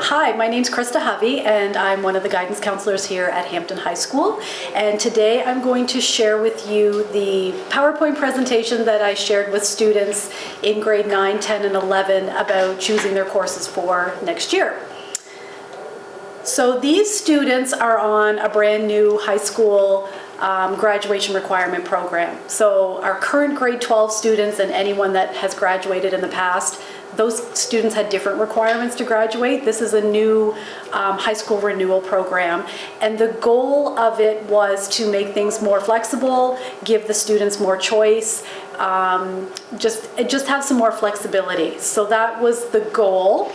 Hi, my name's Krista Hovey, and I'm one of the guidance counselors here at Hampton High School. And today I'm going to share with you the PowerPoint presentation that I shared with students in grade 9, 10, and 11 about choosing their courses for next year. So these students are on a brand new high school graduation requirement program. So our current grade 12 students and anyone that has graduated in the past, those students had different requirements to graduate. This is a new high school renewal program, and the goal of it was to make things more flexible, give the students more choice, just have some more flexibility. So that was the goal.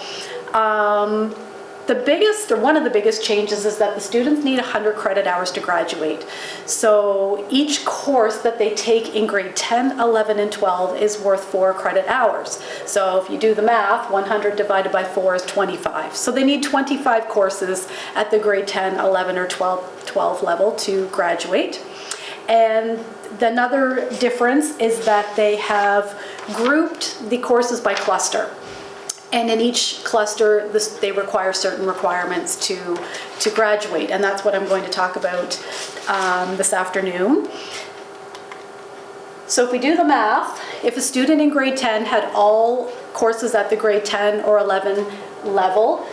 The biggest, or one of the biggest changes, is that the students need 100 credit hours to graduate. So each course that they take in grade 10, 11, and 12 is worth 4 credit hours. So if you do the math, 100 divided by 4 is 25. So they need 25 courses at the grade 10, 11, or 12 level to graduate. And another difference is that they have grouped the courses by cluster. And in each cluster, they require certain requirements to graduate, and that's what I'm going to talk about this afternoon. So if we do the math, if a student in grade 10 had all courses at the grade 10 or 11 level,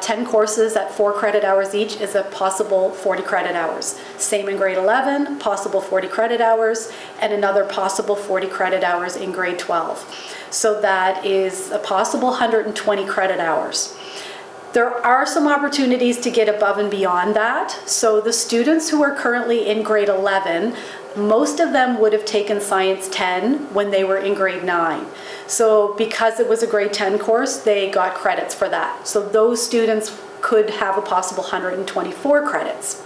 10 courses at 4 credit hours each is a possible 40 credit hours. Same in grade 11, possible 40 credit hours, and another possible 40 credit hours in grade 12. So that is a possible 120 credit hours. There are some opportunities to get above and beyond that. So the students who are currently in grade 11, most of them would have taken Science 10 when they were in grade 9. So because it was a grade 10 course, they got credits for that. So those students could have a possible 124 credits.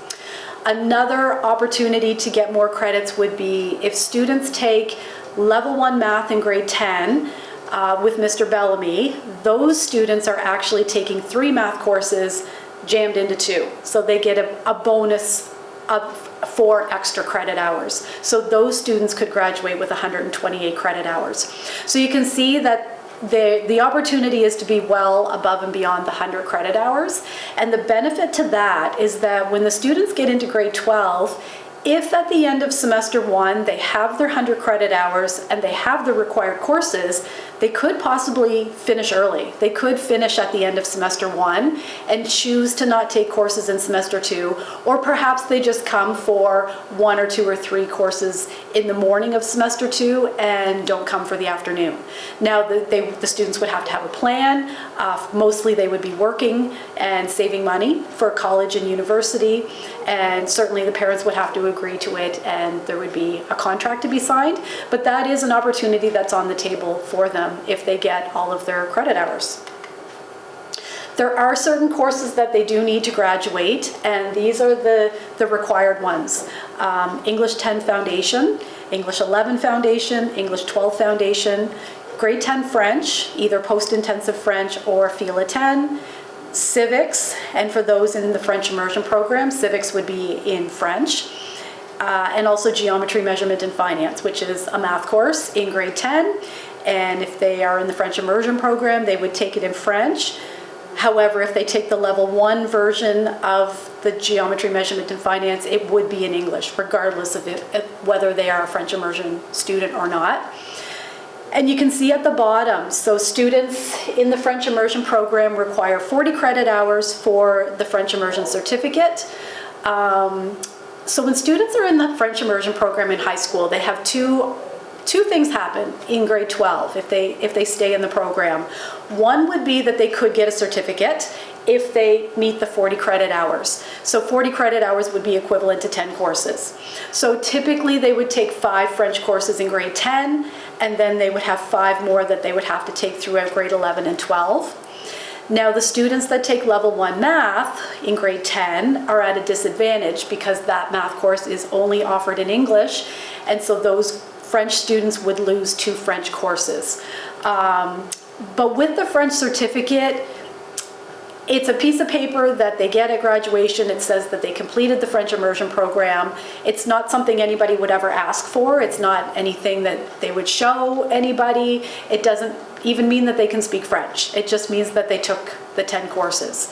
Another opportunity to get more credits would be if students take level 1 math in grade 10 with Mr. Bellamy, those students are actually taking 3 math courses jammed into 2. So they get a bonus of 4 extra credit hours. So those students could graduate with 128 credit hours. So you can see that the opportunity is to be well above and beyond the 100 credit hours. And the benefit to that is that when the students get into grade 12, if at the end of semester 1 they have their 100 credit hours and they have the required courses, they could possibly finish early. They could finish at the end of semester 1 and choose to not take courses in semester 2, or perhaps they just come for 1 or 2 or 3 courses in the morning of semester 2 and don't come for the afternoon. Now the students would have to have a plan. Mostly they would be working and saving money for college and university, and certainly the parents would have to agree to it, and there would be a contract to be signed. But that is an opportunity that's on the table for them if they get all of their credit hours. There are certain courses that they do need to graduate, and these are the required ones. English 10 Foundation, English 11 Foundation, English 12 Foundation, grade 10 French, either post-intensive French or FILA 10, civics, and for those in the French immersion program, civics would be in French, and also geometry, measurement, and finance, which is a math course in grade 10. And if they are in the French immersion program, they would take it in French. However, if they take the level 1 version of the geometry, measurement, and finance, it would be in English, regardless of whether they are a French immersion student or not. And you can see at the bottom, so students in the French immersion program require 40 credit hours for the French immersion certificate. So when students are in the French immersion program in high school, they have two things happen in grade 12 if they stay in the program. One would be that they could get a certificate if they meet the 40 credit hours. So 40 credit hours would be equivalent to 10 courses. So typically they would take 5 French courses in grade 10, and then they would have 5 more that they would have to take throughout grade 11 and 12. Now the students that take level 1 math in grade 10 are at a disadvantage because that math course is only offered in English, and so those French students would lose 2 French courses. But with the French certificate, it's a piece of paper that they get at graduation. It says that they completed the French immersion program. It's not something anybody would ever ask for. It's not anything that they would show anybody. It doesn't even mean that they can speak French. It just means that they took the 10 courses.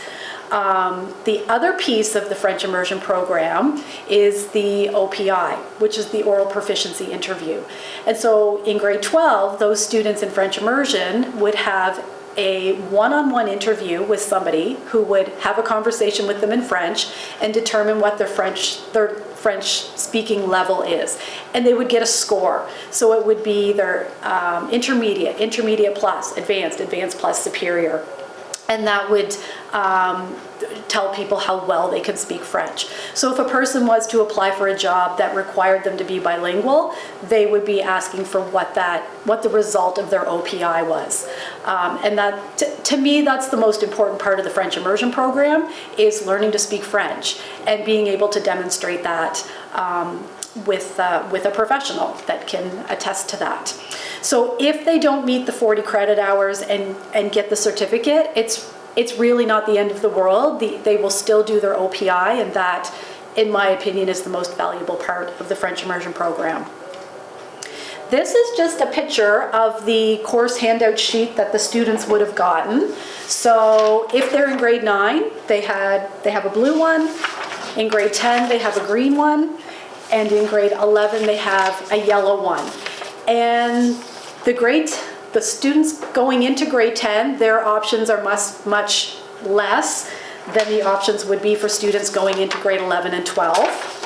The other piece of the French immersion program is the OPI, which is the oral proficiency interview. And so in grade 12, those students in French immersion would have a one-on-one interview with somebody who would have a conversation with them in French and determine what their French speaking level is. And they would get a score. So it would be their intermediate, intermediate plus, advanced, advanced plus, superior. And that would tell people how well they can speak French. So if a person was to apply for a job that required them to be bilingual, they would be asking for what the result of their OPI was. And that, to me, that's the most important part of the French immersion program, is learning to speak French and being able to demonstrate that with a professional that can attest to that. So if they don't meet the 40 credit hours and get the certificate, it's really not the end of the world. They will still do their OPI, and that, in my opinion, is the most valuable part of the French immersion program. This is just a picture of the course handout sheet that the students would have gotten. So if they're in grade 9, they have a blue one. In grade 10, they have a green one. And in grade 11, they have a yellow one. And the students going into grade 10, their options are much less than the options would be for students going into grade 11 and 12.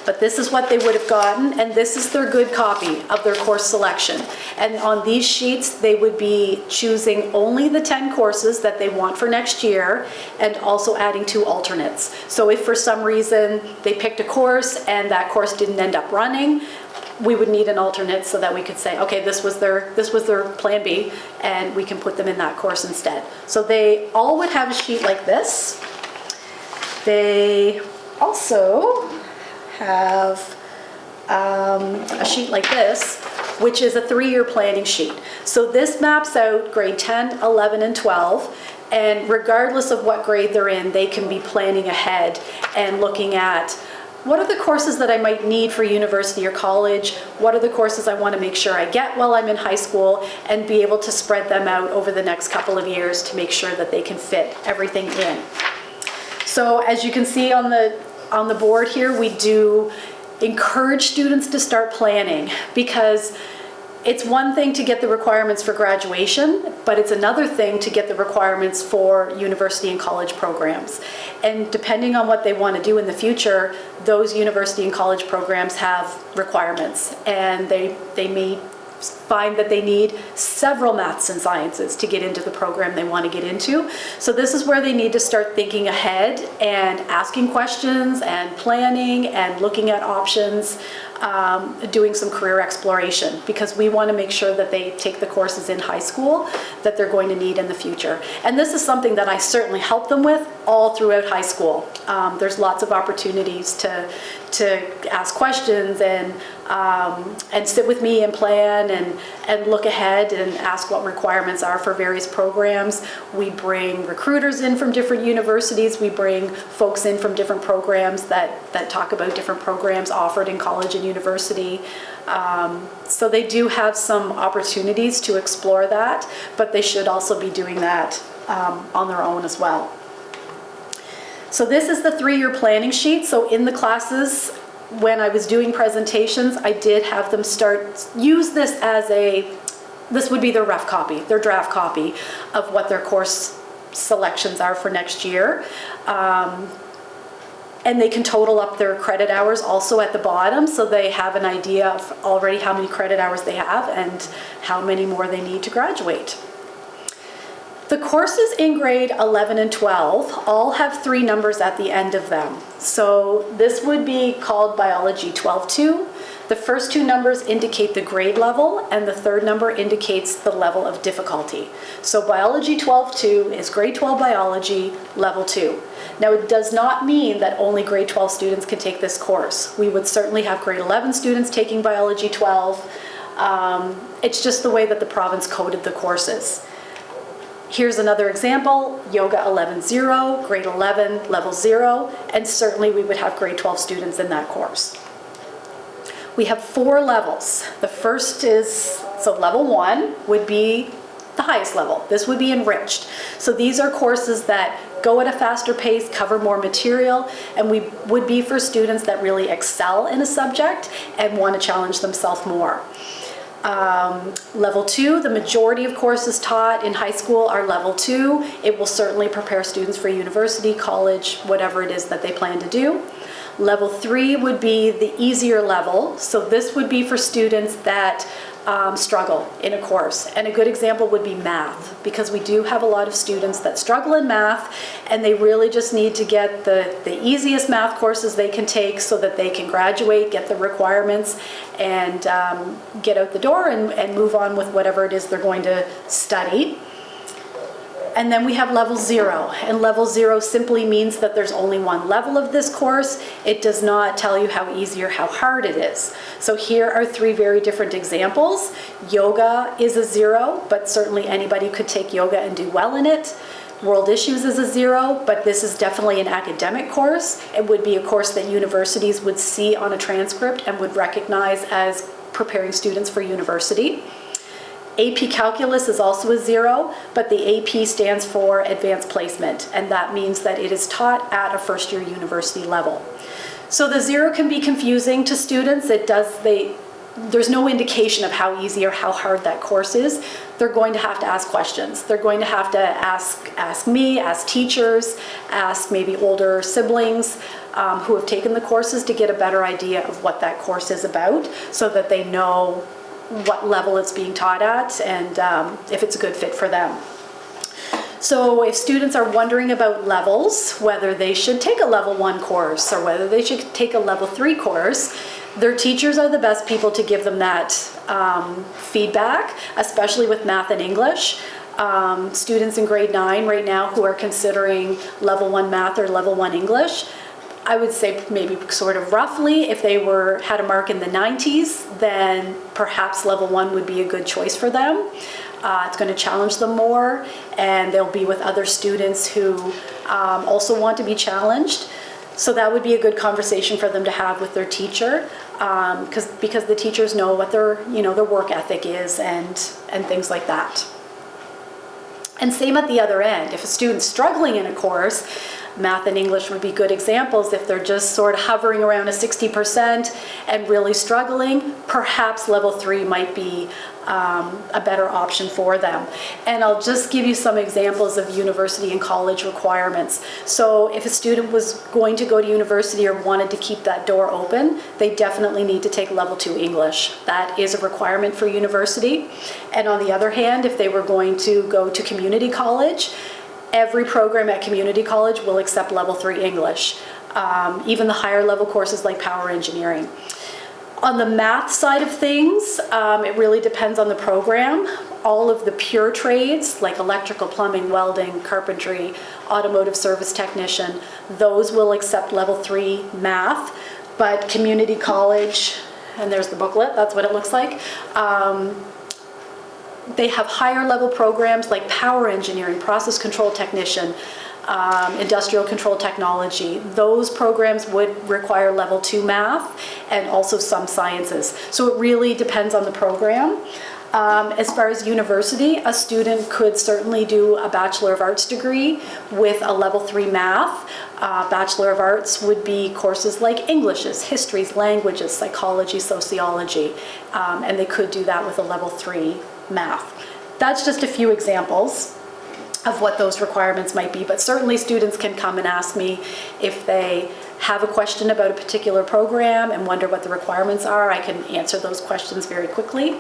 But this is what they would have gotten, and this is their good copy of their course selection. And on these sheets, they would be choosing only the 10 courses that they want for next year, and also adding 2 alternates. So if for some reason they picked a course and that course didn't end up running, we would need an alternate so that we could say, okay, this was their plan B, and we can put them in that course instead. So they all would have a sheet like this. They also have a sheet like this, which is a 3-year planning sheet. So this maps out grade 10, 11, and 12, and regardless of what grade they're in, they can be planning ahead and looking at, what are the courses that I might need for university or college? What are the courses I want to make sure I get while I'm in high school, and be able to spread them out over the next couple of years to make sure that they can fit everything in. So as you can see on the board here, we do encourage students to start planning, because it's one thing to get the requirements for graduation, but it's another thing to get the requirements for university and college programs. And depending on what they want to do in the future, those university and college programs have requirements, and they may find that they need several maths and sciences to get into the program they want to get into. So this is where they need to start thinking ahead and asking questions and planning and looking at options, doing some career exploration, because we want to make sure that they take the courses in high school that they're going to need in the future. And this is something that I certainly help them with all throughout high school. There's lots of opportunities to ask questions and sit with me and plan and look ahead and ask what requirements are for various programs. We bring recruiters in from different universities. We bring folks in from different programs that talk about different programs offered in college and university. So they do have some opportunities to explore that, but they should also be doing that on their own as well. So this is the 3-year planning sheet. So in the classes, when I was doing presentations, I did have them use this as this would be their rough copy, their draft copy of what their course selections are for next year. And they can total up their credit hours also at the bottom, so they have an idea of already how many credit hours they have and how many more they need to graduate. The courses in grade 11 and 12 all have 3 numbers at the end of them. So this would be called Biology 12-2. The first 2 numbers indicate the grade level, and the 3rd number indicates the level of difficulty. So Biology 12-2 is grade 12 biology, level 2. Now, it does not mean that only grade 12 students can take this course. We would certainly have grade 11 students taking Biology 12. It's just the way that the province coded the courses. Here's another example, Yoga 11-0, grade 11, level 0, and certainly we would have grade 12 students in that course. We have 4 levels. The first is So level 1 would be the highest level. This would be enriched. So these are courses that go at a faster pace, cover more material, and we would be for students that really excel in a subject and want to challenge themselves more. Level 2, the majority of courses taught in high school are level 2. It will certainly prepare students for university, college, whatever it is that they plan to do. Level 3 would be the easier level. So this would be for students that struggle in a course. And a good example would be math, because we do have a lot of students that struggle in math and they really just need to get the easiest math courses they can take so that they can graduate, get the requirements, and get out the door and move on with whatever it is they're going to study. And then we have level 0, and level 0 simply means that there's only one level of this course. It does not tell you how easy or how hard it is. So here are 3 very different examples. Yoga is a 0, but certainly anybody could take yoga and do well in it. World Issues is a 0, but this is definitely an academic course. It would be a course that universities would see on a transcript and would recognize as preparing students for university. AP Calculus is also a 0, but the AP stands for Advanced Placement, and that means that it is taught at a first-year university level. So the 0 can be confusing to students. There's no indication of how easy or how hard that course is. They're going to have to ask questions. They're going to have to ask me, ask teachers, ask maybe older siblings who have taken the courses to get a better idea of what that course is about so that they know what level it's being taught at and if it's a good fit for them. So if students are wondering about levels, whether they should take a level 1 course or whether they should take a level 3 course, their teachers are the best people to give them that feedback, especially with math and English. Students in grade 9 right now who are considering level 1 math or level 1 English, I would say maybe sort of roughly, if they had a mark in the 90s, then perhaps level 1 would be a good choice for them. It's going to challenge them more, and they'll be with other students who also want to be challenged. So that would be a good conversation for them to have with their teacher, because the teachers know what their work ethic is and things like that. And same at the other end. If a student's struggling in a course, math and English would be good examples. If they're just sort of hovering around a 60% and really struggling, perhaps level 3 might be a better option for them. And I'll just give you some examples of university and college requirements. So if a student was going to go to university or wanted to keep that door open, they definitely need to take level 2 English. That is a requirement for university. And on the other hand, if they were going to go to community college, every program at community college will accept level 3 English, even the higher level courses like power engineering. On the math side of things, it really depends on the program. All of the pure trades like electrical, plumbing, welding, carpentry, automotive service technician, those will accept level 3 math, but community college, and there's the booklet, that's what it looks like, they have higher level programs like power engineering, process control technician, industrial control technology. Those programs would require level 2 math and also some sciences. So it really depends on the program. As far as university, a student could certainly do a Bachelor of Arts degree with a level 3 math. Bachelor of Arts would be courses like Englishes, histories, languages, psychology, sociology, and they could do that with a level 3 math. That's just a few examples of what those requirements might be, but certainly students can come and ask me if they have a question about a particular program and wonder what the requirements are. I can answer those questions very quickly.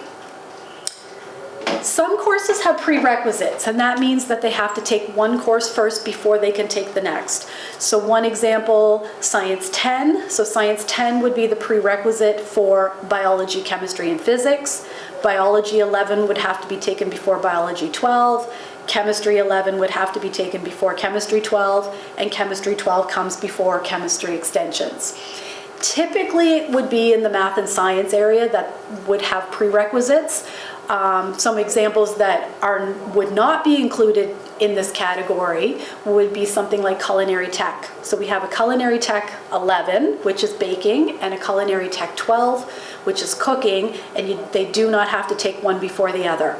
Some courses have prerequisites, and that means that they have to take one course first before they can take the next. So one example, Science 10. So Science 10 would be the prerequisite for biology, chemistry, and physics. Biology 11 would have to be taken before Biology 12. Chemistry 11 would have to be taken before Chemistry 12, and Chemistry 12 comes before Chemistry Extensions. Typically, it would be in the math and science area that would have prerequisites. Some examples that would not be included in this category would be something like culinary tech. So we have a culinary tech 11, which is baking, and a culinary tech 12, which is cooking, and they do not have to take one before the other.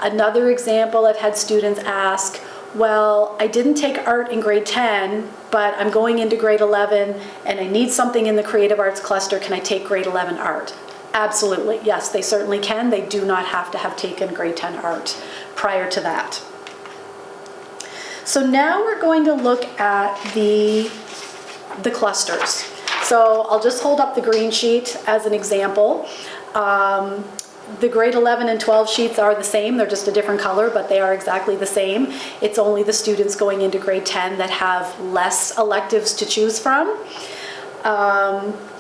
Another example, I've had students ask, well, I didn't take art in grade 10, but I'm going into grade 11 and I need something in the creative arts cluster. Can I take grade 11 art? Absolutely, yes, they certainly can. They do not have to have taken grade 10 art prior to that. So now we're going to look at the clusters. So I'll just hold up the green sheet as an example. The grade 11 and 12 sheets are the same. They're just a different color, but they are exactly the same. It's only the students going into grade 10 that have less electives to choose from.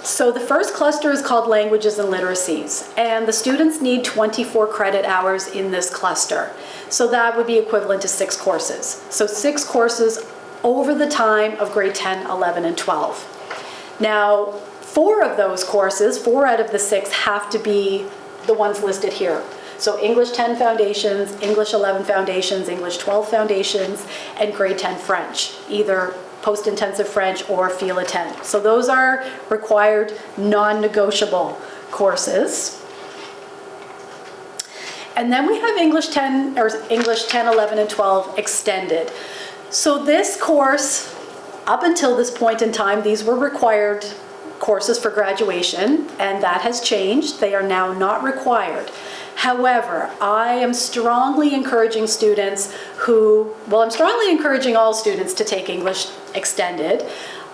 So the first cluster is called languages and literacies, and the students need 24 credit hours in this cluster. So that would be equivalent to 6 courses. So 6 courses over the time of grade 10, 11, and 12. Now, 4 of those courses, 4 out of the 6, have to be the ones listed here. So English 10 foundations, English 11 foundations, English 12 foundations, and grade 10 French, either post-intensive French or Feel 10. So those are required non-negotiable courses. And then we have English 10, 11, and 12 extended. So this course, up until this point in time, these were required courses for graduation, and that has changed. They are now not required. However, I am strongly encouraging students I'm strongly encouraging all students to take English extended,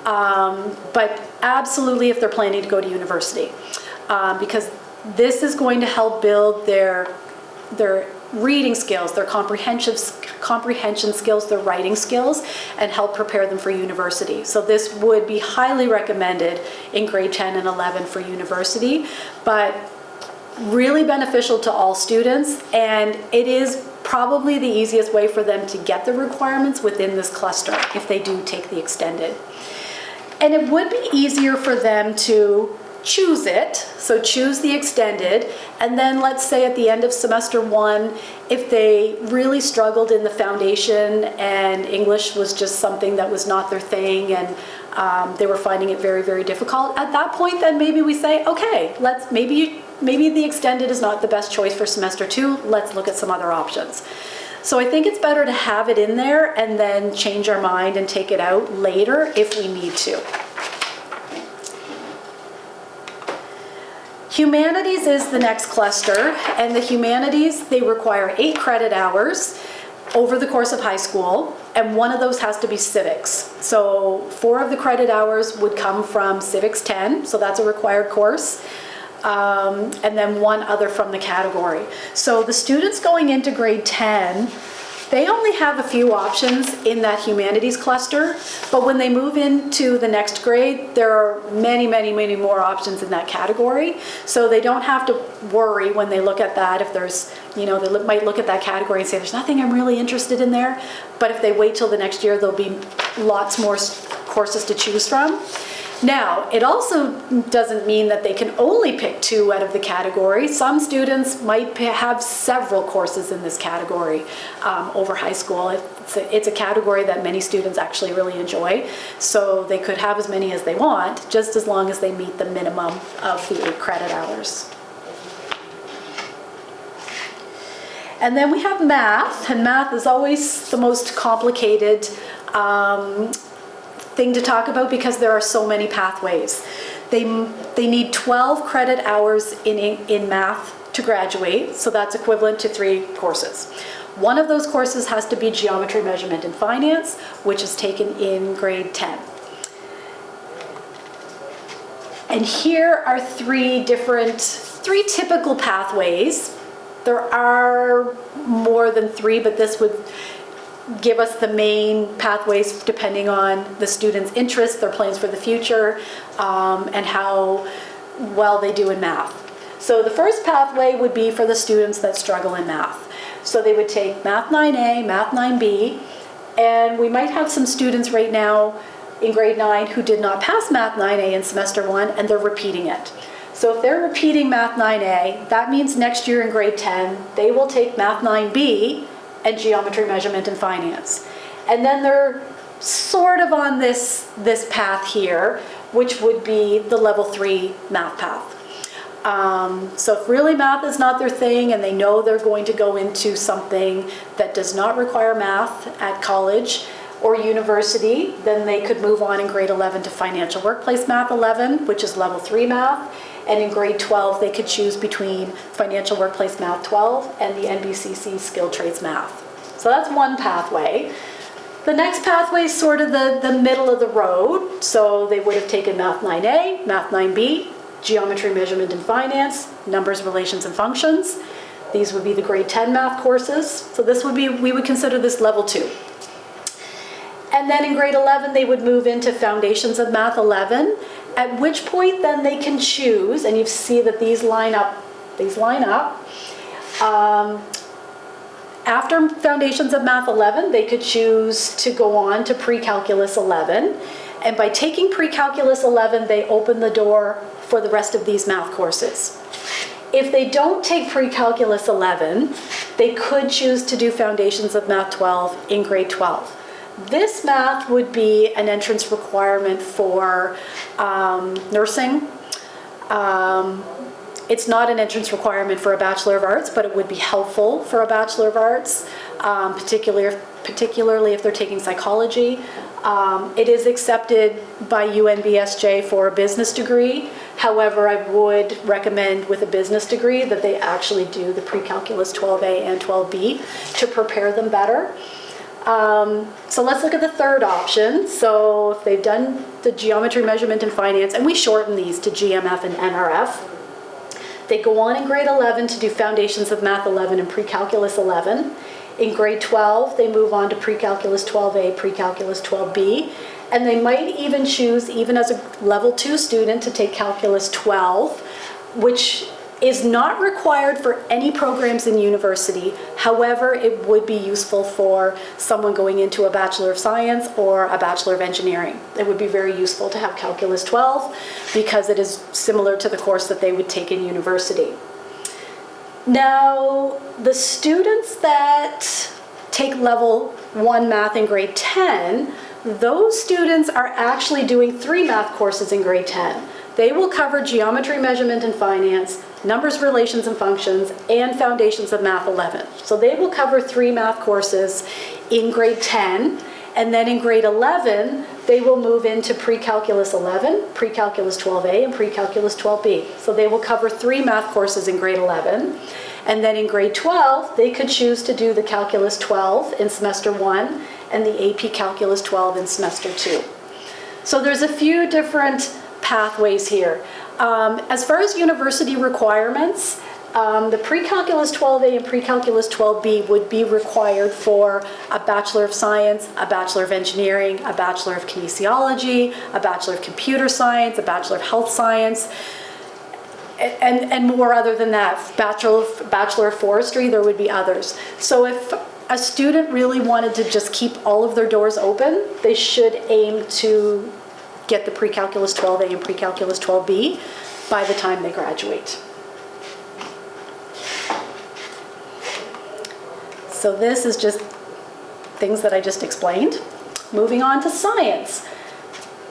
but absolutely if they're planning to go to university, because this is going to help build their reading skills, their comprehension skills, their writing skills, and help prepare them for university. So this would be highly recommended in grade 10 and 11 for university, but really beneficial to all students, and it is probably the easiest way for them to get the requirements within this cluster if they do take the extended. And it would be easier for them to choose it, so choose the extended, and then let's say at the end of semester 1, if they really struggled in the foundation and English was just something that was not their thing, and they were finding it very, very difficult, at that point then maybe we say, okay, maybe the extended is not the best choice for semester 2, let's look at some other options. So I think it's better to have it in there and then change our mind and take it out later if we need to. Humanities is the next cluster, and the humanities, they require 8 credit hours over the course of high school, and one of those has to be civics. So 4 of the credit hours would come from civics 10, so that's a required course, and then 1 other from the category. So the students going into grade 10, they only have a few options in that humanities cluster, but when they move into the next grade, there are many, many, many more options in that category. So they don't have to worry when they look at that if there's, they might look at that category and say, there's nothing I'm really interested in there. But if they wait till the next year, there'll be lots more courses to choose from. Now, it also doesn't mean that they can only pick 2 out of the category. Some students might have several courses in this category over high school. It's a category that many students actually really enjoy, so they could have as many as they want, just as long as they meet the minimum of the 8 credit hours. And then we have math, and math is always the most complicated thing to talk about because there are so many pathways. They need 12 credit hours in math to graduate, so that's equivalent to 3 courses. One of those courses has to be geometry, measurement, and finance, which is taken in grade 10. And here are 3 typical pathways. There are more than 3, but this would give us the main pathways depending on the student's interests, their plans for the future, and how well they do in math. So the first pathway would be for the students that struggle in math. So they would take Math 9A, Math 9B, and we might have some students right now in grade 9 who did not pass Math 9A in semester 1, and they're repeating it. So if they're repeating Math 9A, that means next year in grade 10, they will take Math 9B and Geometry, Measurement, and Finance. And then they're sort of on this path here, which would be the level 3 math path. So if really math is not their thing and they know they're going to go into something that does not require math at college or university, then they could move on in grade 11 to Financial Workplace Math 11, which is level 3 math. And in grade 12, they could choose between Financial Workplace Math 12 and the NBCC Skilled Trades Math. So that's one pathway. The next pathway is sort of the middle of the road. So they would have taken Math 9A, Math 9B, Geometry, Measurement, and Finance, Numbers, Relations, and Functions. These would be the grade 10 math courses. So this would be, we would consider this level 2. And then in grade 11, they would move into Foundations of Math 11, at which point then they can choose, and you see that these line up. After Foundations of Math 11, they could choose to go on to Pre-Calculus 11. And by taking Pre-Calculus 11, they open the door for the rest of these math courses. If they don't take Pre-Calculus 11, they could choose to do Foundations of Math 12 in grade 12. This math would be an entrance requirement for nursing. It's not an entrance requirement for a Bachelor of Arts, but it would be helpful for a Bachelor of Arts, particularly if they're taking psychology. It is accepted by UNBSJ for a business degree. However, I would recommend with a business degree that they actually do the Pre-Calculus 12A and 12B to prepare them better. So let's look at the third option. So if they've done the Geometry, Measurement, and Finance, and we shorten these to GMF and NRF, they go on in grade 11 to do Foundations of Math 11 and Pre-Calculus 11. In grade 12, they move on to Pre-Calculus 12A, Pre-Calculus 12B, and they might even choose, even as a level 2 student, to take Calculus 12, which is not required for any programs in university. However, it would be useful for someone going into a Bachelor of Science or a Bachelor of Engineering. It would be very useful to have Calculus 12 because it is similar to the course that they would take in university. Now, the students that take level 1 math in grade 10, those students are actually doing 3 math courses in grade 10. They will cover Geometry, Measurement, and Finance, Numbers, Relations, and Functions, and Foundations of Math 11. So they will cover 3 math courses in grade 10, and then in grade 11, they will move into Pre-Calculus 11, Pre-Calculus 12A, and Pre-Calculus 12B. So they will cover 3 math courses in grade 11. And then in grade 12, they could choose to do the Calculus 12 in semester 1 and the AP Calculus 12 in semester 2. So there's a few different pathways here. As far as university requirements, the Pre-Calculus 12A and Pre-Calculus 12B would be required for a Bachelor of Science, a Bachelor of Engineering, a Bachelor of Kinesiology, a Bachelor of Computer Science, a Bachelor of Health Science, and more other than that. Bachelor of Forestry, there would be others. So if a student really wanted to just keep all of their doors open, they should aim to get the Pre-Calculus 12A and Pre-Calculus 12B by the time they graduate. So this is just things that I just explained. Moving on to science.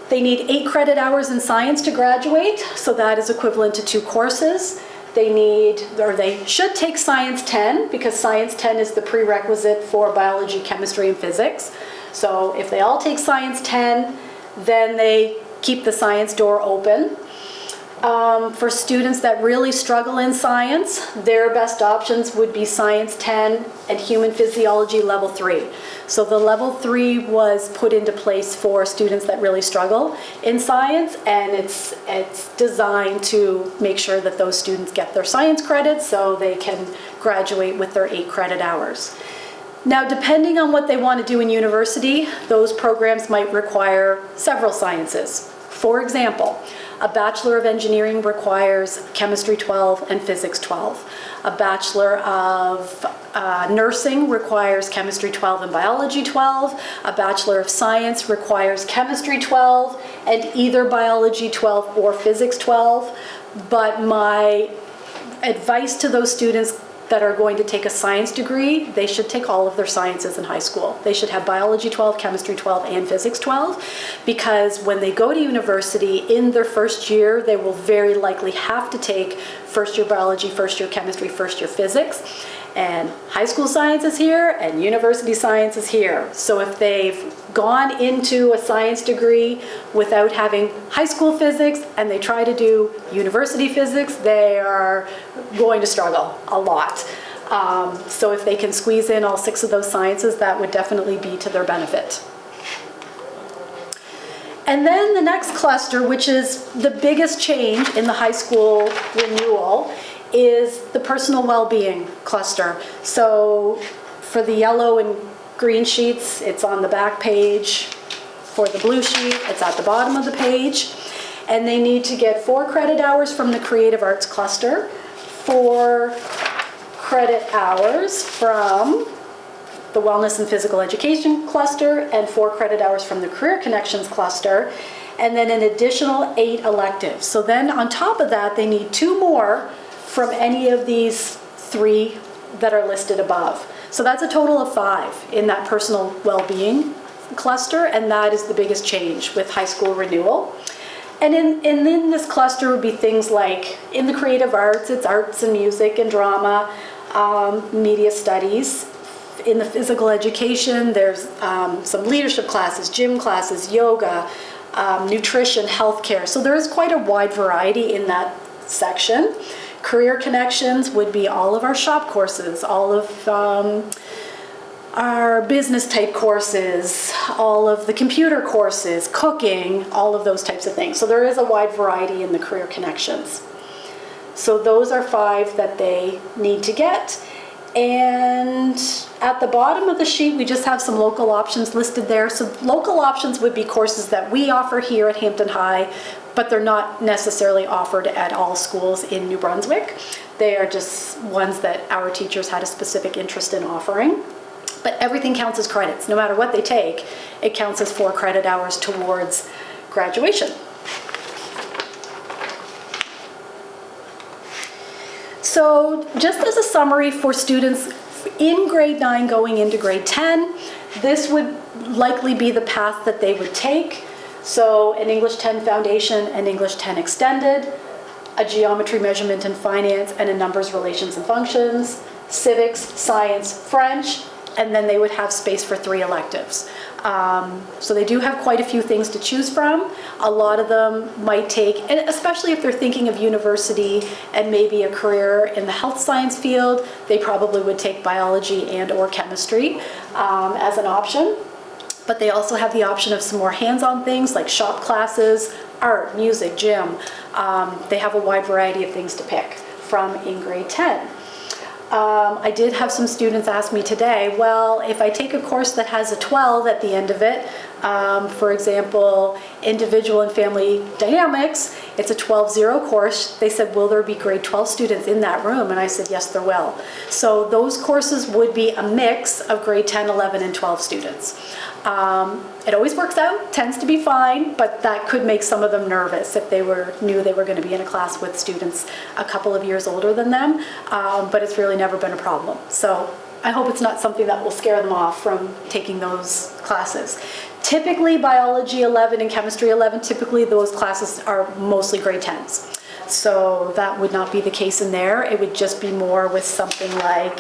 They need 8 credit hours in science to graduate, so that is equivalent to 2 courses. They should take Science 10, because Science 10 is the prerequisite for biology, chemistry, and physics. So if they all take Science 10, then they keep the science door open. For students that really struggle in science, their best options would be Science 10 and Human Physiology Level 3. So the Level 3 was put into place for students that really struggle in science, and it's designed to make sure that those students get their science credits so they can graduate with their 8 credit hours. Now, depending on what they want to do in university, those programs might require several sciences. For example, a Bachelor of Engineering requires Chemistry 12 and Physics 12. A Bachelor of Nursing requires Chemistry 12 and Biology 12. A Bachelor of Science requires Chemistry 12 and either Biology 12 or Physics 12. But my advice to those students that are going to take a science degree, they should take all of their sciences in high school. They should have biology 12, chemistry 12, and physics 12, because when they go to university in their first year, they will very likely have to take first year biology, first year chemistry, first year physics. And high school science is here and university science is here. So if they've gone into a science degree without having high school physics and they try to do university physics, they are going to struggle a lot. So if they can squeeze in all 6 of those sciences, that would definitely be to their benefit. And then the next cluster, which is the biggest change in the high school renewal, is the personal well-being cluster. So for the yellow and green sheets, it's on the back page. For the blue sheet, it's at the bottom of the page. And they need to get 4 credit hours from the creative arts cluster, 4 credit hours from the wellness and physical education cluster, and 4 credit hours from the career connections cluster, and then an additional 8 electives. So then on top of that, they need 2 more from any of these 3 that are listed above. So that's a total of 5 in that personal well-being cluster, and that is the biggest change with high school renewal. And in this cluster would be things like, in the creative arts, it's arts and music and drama, media studies. In the physical education, there's some leadership classes, gym classes, yoga, nutrition, healthcare. So there is quite a wide variety in that section. Career connections would be all of our shop courses, all of our business type courses, all of the computer courses, cooking, all of those types of things. So there is a wide variety in the career connections. So those are 5 that they need to get. And at the bottom of the sheet, we just have some local options listed there. So local options would be courses that we offer here at Hampton High, but they're not necessarily offered at all schools in New Brunswick. They are just ones that our teachers had a specific interest in offering. But everything counts as credits. No matter what they take, it counts as 4 credit hours towards graduation. So just as a summary for students in grade 9 going into grade 10, this would likely be the path that they would take. So an English 10 foundation, an English 10 extended, a geometry, measurement, and finance, and a numbers, relations, and functions, civics, science, French, and then they would have space for 3 electives. So they do have quite a few things to choose from. A lot of them might take, and especially if they're thinking of university and maybe a career in the health science field, they probably would take biology and or chemistry as an option. But they also have the option of some more hands-on things like shop classes, art, music, gym. They have a wide variety of things to pick from in grade 10. I did have some students ask me today, well, if I take a course that has a 12 at the end of it, for example, individual and family dynamics, it's a 12-0 course. They said, will there be grade 12 students in that room? And I said, yes, there will. So those courses would be a mix of grade 10, 11, and 12 students. It always works out, tends to be fine, but that could make some of them nervous if they knew they were going to be in a class with students a couple of years older than them, but it's really never been a problem. So I hope it's not something that will scare them off from taking those classes. Typically, biology 11 and chemistry 11, typically those classes are mostly grade 10s. So that would not be the case in there. It would just be more with something like,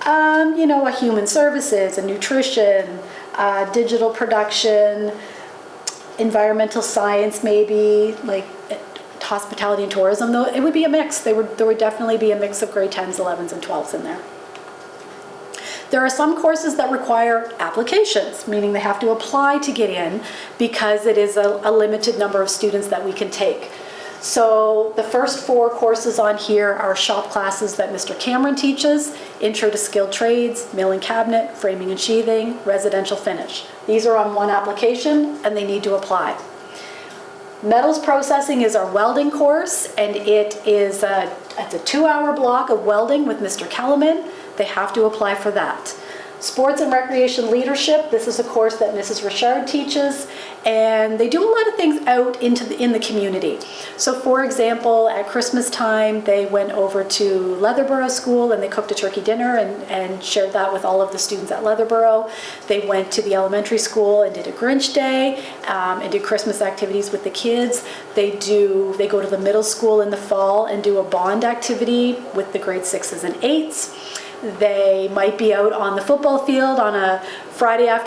a human services, a nutrition, digital production, environmental science maybe, like hospitality and tourism. Though it would be a mix. There would definitely be a mix of grade 10s, 11s, and 12s in there. There are some courses that require applications, meaning they have to apply to get in because it is a limited number of students that we can take. So the first 4 courses on here are shop classes that Mr. Cameron teaches: Intro to Skilled Trades, Mill and Cabinet, Framing and Sheathing, Residential Finish. These are on one application and they need to apply. Metals Processing is our welding course, and it's a 2-hour block of welding with Mr. Kellerman. They have to apply for that. Sports and recreation leadership, this is a course that Mrs. Richard teaches, and they do a lot of things out in the community. So for example, at Christmas time, they went over to Leatherborough School and they cooked a turkey dinner and shared that with all of the students at Leatherborough. They went to the elementary school and did a Grinch Day and did Christmas activities with the kids. They go to the middle school in the fall and do a bond activity with the grade 6s and 8s. They might be out on the football field on a Friday afternoon